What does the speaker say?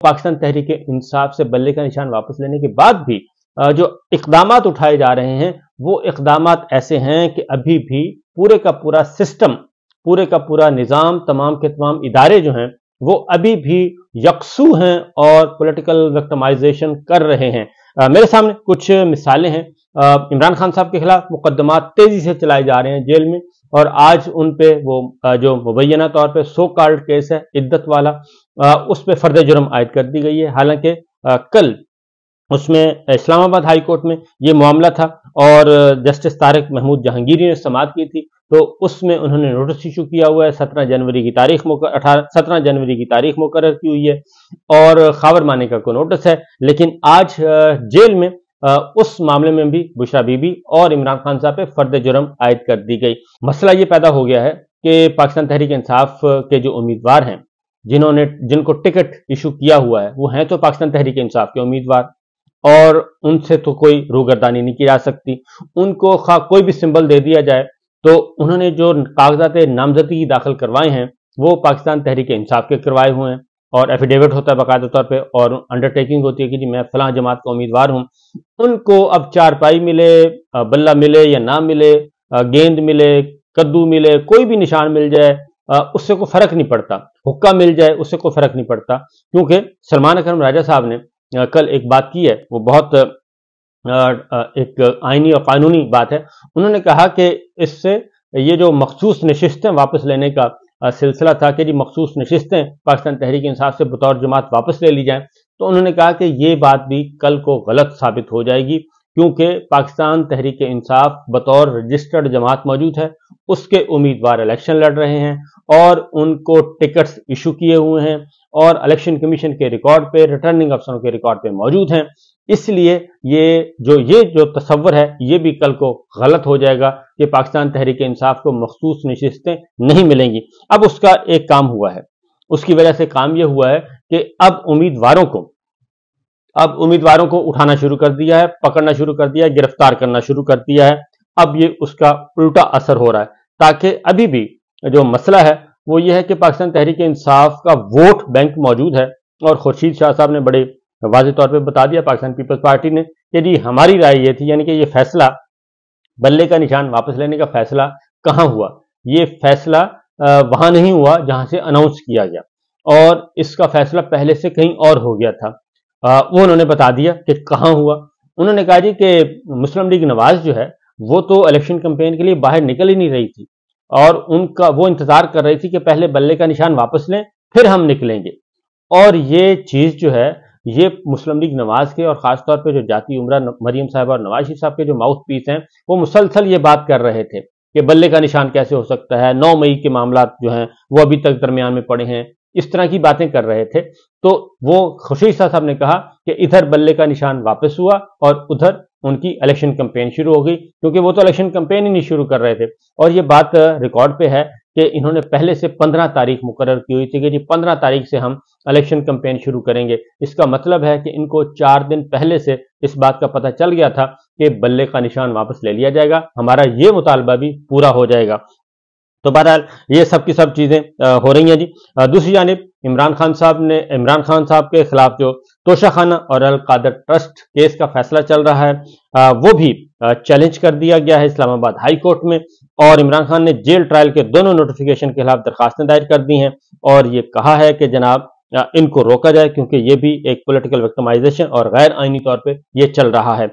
पाकिस्तान तहरीक इंसाफ से बल्ले का निशान वापस लेने के बाद भी जो इकदामात उठाए जा रहे हैं वो इकदामात ऐसे हैं कि अभी भी पूरे का पूरा सिस्टम, पूरे का पूरा निज़ाम, तमाम के तमाम इदारे जो हैं वो अभी भी यकसू हैं और पॉलिटिकल विक्टिमाइजेशन कर रहे हैं। मेरे सामने कुछ मिसालें हैं। इमरान खान साहब के खिलाफ मुकदमात तेजी से चलाए जा रहे हैं जेल में, और आज उन पे वो जो मुबैना तौर पे सो कॉल्ड केस है इद्दत वाला, उस पर फर्द जुर्म आयद कर दी गई है। हालांकि कल उसमें इस्लामाबाद हाई कोर्ट में ये मामला था और जस्टिस तारिक महमूद जहांगीरी ने समाअत की थी, तो उसमें उन्होंने नोटिस इशू किया हुआ है। 17 जनवरी की तारीख मुकर्रर की हुई है और खबर माने का कोई नोटिस है। लेकिन आज जेल में उस मामले में भी बुशरा बीबी और इमरान खान साहब पे फर्द जुर्म आयद कर दी गई। मसला ये पैदा हो गया है कि पाकिस्तान तहरीक इंसाफ के जो उम्मीदवार हैं, जिनको टिकट इशू किया हुआ है, वो हैं तो पाकिस्तान तहरीक इंसाफ के उम्मीदवार, और उनसे तो कोई रूगर्दानी नहीं की जा सकती। उनको कोई भी सिंबल दे दिया जाए तो उन्होंने जो कागजात नामजदगी दाखिल करवाए हैं वो पाकिस्तान तहरीक इंसाफ के करवाए हुए हैं, और एफिडेविट होता है बाकायदा तौर पे, और अंडरटेकिंग होती है कि जी मैं फलां जमात का उम्मीदवार हूं। उनको अब चारपाई मिले, बल्ला मिले या ना मिले, गेंद मिले, कद्दू मिले, कोई भी निशान मिल जाए, उससे कोई फर्क नहीं पड़ता। हुक्का मिल जाए उससे कोई फर्क नहीं पड़ता, क्योंकि सलमान अकरम राजा साहब ने कल एक बात की है, वो बहुत एक आईनी और कानूनी बात है। उन्होंने कहा कि इससे ये जो मखसूस नशिस्तें वापस लेने का सिलसिला था कि जी मखसूस नशिस्तें पाकिस्तान तहरीक इंसाफ से बतौर जमात वापस ले ली जाएं, तो उन्होंने कहा कि ये बात भी कल को गलत साबित हो जाएगी, क्योंकि पाकिस्तान तहरीक इंसाफ बतौर रजिस्टर्ड जमात मौजूद है, उसके उम्मीदवार इलेक्शन लड़ रहे हैं और उनको टिकट्स इशू किए हुए हैं और इलेक्शन कमीशन के रिकॉर्ड पे, रिटर्निंग अफसरों के रिकॉर्ड पे मौजूद हैं। इसलिए ये जो तस्वर है ये भी कल को गलत हो जाएगा कि पाकिस्तान तहरीक इंसाफ को मखसूस नशिस्तें नहीं मिलेंगी। अब उसका एक काम हुआ है, उसकी वजह से काम यह हुआ है कि अब उम्मीदवारों को उठाना शुरू कर दिया है, पकड़ना शुरू कर दिया है, गिरफ्तार करना शुरू कर दिया है। अब ये उसका उल्टा असर हो रहा है, ताकि अभी भी जो मसला है वो ये है कि पाकिस्तान तहरीक इंसाफ का वोट बैंक मौजूद है, और खुर्शीद शाह साहब ने बड़े वाज़ेह तौर पे बता दिया, पाकिस्तान पीपल्स पार्टी ने, कि जी हमारी राय ये थी, यानी कि ये फैसला बल्ले का निशान वापस लेने का फैसला कहाँ हुआ, ये फैसला वहां नहीं हुआ जहां से अनाउंस किया गया, और इसका फैसला पहले से कहीं और हो गया था। वो उन्होंने बता दिया कि कहाँ हुआ। उन्होंने कहा जी कि मुस्लिम लीग नवाज जो है वो तो इलेक्शन कैंपेन के लिए बाहर निकल ही नहीं रही थी, और वो इंतजार कर रही थी कि पहले बल्ले का निशान वापस लें फिर हम निकलेंगे। और ये चीज जो है ये मुस्लिम लीग नवाज के, और खासतौर पे जो जाती उमरा मरियम साहब और नवाज शरीफ साहब के जो माउथ पीस हैं, वो मुसलसल ये बात कर रहे थे कि बल्ले का निशान कैसे हो सकता है, 9 मई के मामला जो हैं वो अभी तक दरमियान में पड़े हैं, इस तरह की बातें कर रहे थे। तो वो खुर्शीद शाह साहब ने कहा कि इधर बल्ले का निशान वापस हुआ और उधर उनकी इलेक्शन कैंपेन शुरू हो गई, क्योंकि वो तो इलेक्शन कैंपेन ही नहीं शुरू कर रहे थे। और ये बात रिकॉर्ड पे है कि इन्होंने पहले से 15 तारीख मुकर्रर की हुई थी कि जी 15 तारीख से हम इलेक्शन कैंपेन शुरू करेंगे। इसका मतलब है कि इनको 4 दिन पहले से इस बात का पता चल गया था कि बल्ले का निशान वापस ले लिया जाएगा, हमारा ये मुतालबा भी पूरा हो जाएगा। तो बहरहाल ये सब की सब चीजें हो रही हैं जी। दूसरी जानिब इमरान खान साहब के खिलाफ जो तोशाखाना और अल कादर ट्रस्ट केस का फैसला चल रहा है, वो भी चैलेंज कर दिया गया है इस्लामाबाद हाई कोर्ट में, और इमरान खान ने जेल ट्रायल के दोनों नोटिफिकेशन के खिलाफ दरखास्तें दायर कर दी हैं, और ये कहा है कि जनाब इनको रोका जाए, क्योंकि ये भी एक पॉलिटिकल विक्टिमाइजेशन और गैर आईनी तौर पर यह चल रहा है।